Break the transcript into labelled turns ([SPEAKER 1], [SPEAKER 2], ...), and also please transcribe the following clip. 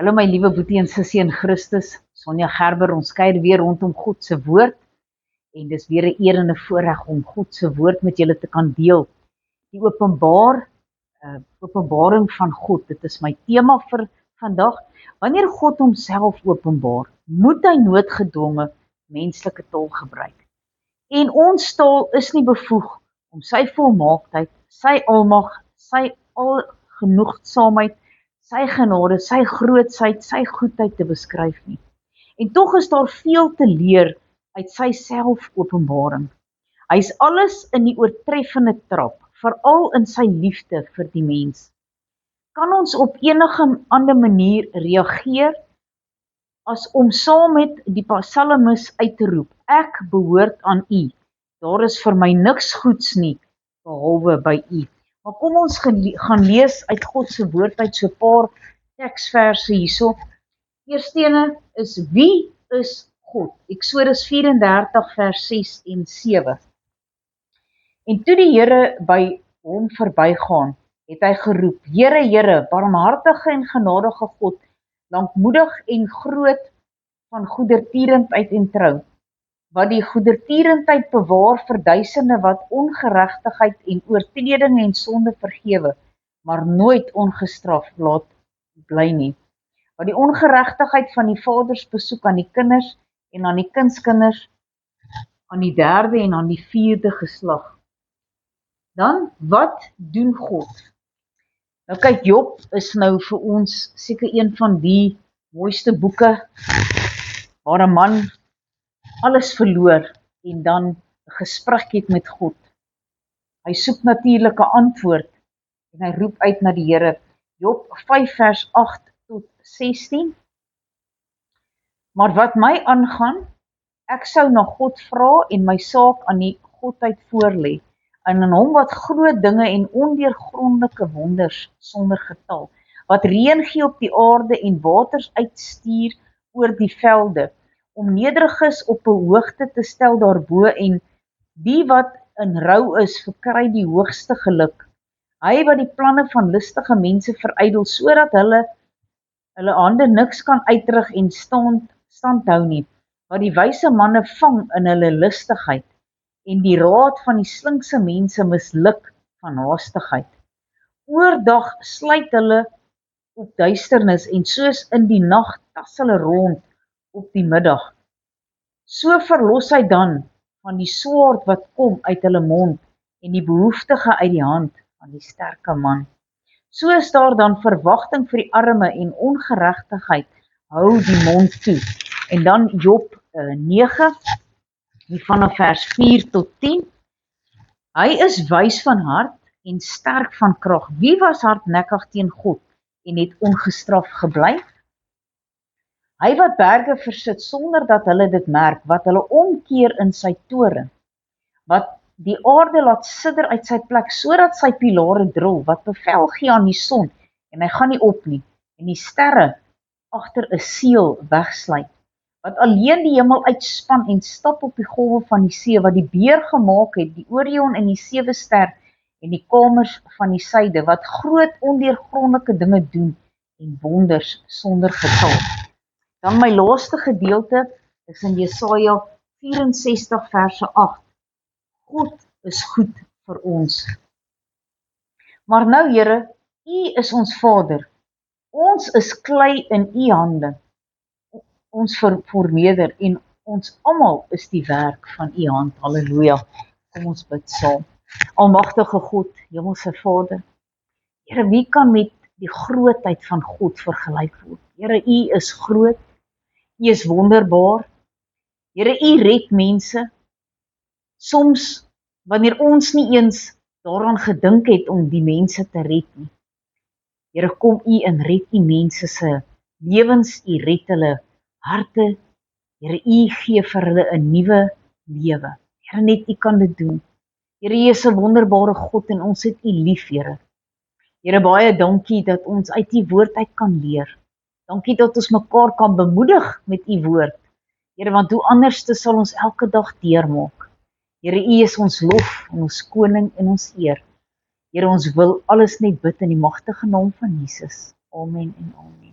[SPEAKER 1] Hallo my liewe boetie en sussie in Christus, Sonja Gerber, ons kuier weer rondom God se woord en dis weer 'n eer en 'n voorreg om God se woord met julle te kan deel. Die openbaring van God, dit is my tema vir vandag. Wanneer God homself openbaar, moet hy noodgedwonge menslike taal gebruik. En ons taal is nie bevoeg om sy volmaaktheid, sy almag, sy algenoegsaamheid, sy genade, sy grootsheid, sy goedheid te beskryf nie. En tog is daar veel te leer uit sy selfopenbaring. Hy is alles in die oortreffende trap, veral in sy liefde vir die mens. Kan ons op enige ander manier reageer as om saam met die psalmis uit te roep, ek behoort aan U. Daar is vir my niks goeds nie, behalwe by U. Maar kom ons gaan lees uit God se woord uit so 'n paar teksverse hierso. Eerstene is, wie is God? Eksodus 34 vers 6 en 7. En toe die Here by hom verbygaan, het hy geroep, Here, Here, barmhartige en genadige God, lankmoedig en groot van goedertierendheid en trou, wat die goedertierendheid bewaar vir duisende wat ongeregtigheid en oortreding en sonde vergewe, maar nooit ongestraf laat bly nie. Wat die ongeregtigheid van die vaders besoek aan die kinders en aan die kindskinders, aan die derde en aan die vierde geslag. Dan, wat doen God? Nou kyk, Job is nou vir ons seker een van die mooiste boeke waar 'n man alles verloor en dan 'n gesprek het met God. Hy soek natuurlik 'n antwoord en hy roep uit na die Here. Job 5 vers 8 tot 16. Maar wat my aangaan, ek sou na God vra en my saak aan die Godheid voorlê, en aan hom wat groot dinge en ondeurgrondelike wonders sonder getal, wat reën gee op die aarde en waters uitstuur oor die velde, om nederiges op 'n hoogte te stel daarbo en die wat in rou is, verkry die hoogste geluk. Hy wat die planne van listige mense verydel, sodat hulle hande niks kan uitrig en stand hou nie, wat die wyse manne vang in hulle listigheid en die raad van die slinkse mense misluk van haastigheid. Oordag sluit hulle op duisternis en soos in die nag tas hulle rond op die middag. So verlos hy dan van die swaard wat kom uit hulle mond en die behoeftige uit die hand van die sterke man. So is daar dan verwagting vir die arme en ongeregtigheid hou die mond toe. En dan Job 9, vanaf vers 4 tot 10. Hy is wys van hart en sterk van krag. Wie was hardnekkig teen God en het ongestraf gebly? Hy wat berge versit sonder dat hulle dit merk, wat hulle omkeer in sy toren, wat die aarde laat sidder uit sy plek, sodat sy pilare drul, wat bevel gee aan die son, en hy gaan nie op nie, en die sterre agter 'n seël wegsluit, wat alleen die hemel uitspan en stap op die golwe van die see, wat die beer gemaak het, die Orion en die 7 ster, en die kamers van die suide, wat groot ondeurgrondelike dinge doen, en wonders sonder getal. Dan my laaste gedeelte is in Jesaja 64 verse 8. God is goed vir ons. Maar nou Here, U is ons Vader. Ons is klei in U hande. Ons vermeerder en ons almal is die werk van U hand. Halleluja. Kom ons bid saam. Almagtige God, Hemelse Vader. Here, wie kan met die grootheid van God vergelyk word? Here, U is groot. U is wonderbaar. Here, U red mense. Soms, wanneer ons nie eens daaraan gedink het om die mense te red nie. Here, kom U en red U mense se lewens, U red hulle harte. Here, U gee vir hulle 'n nuwe lewe. Here, net U kan dit doen. Here, U is 'n wonderbare God en ons het U lief, Here. Here, baie dankie dat ons uit U woord uit kan leer. Dankie dat ons mekaar kan bemoedig met U woord. Here, want hoe anders sal ons elke dag deurmaak. Here, U is ons lof en ons koning en ons eer. Here, ons wil alles net bid in die magtige naam van Jesus. Amen en amen.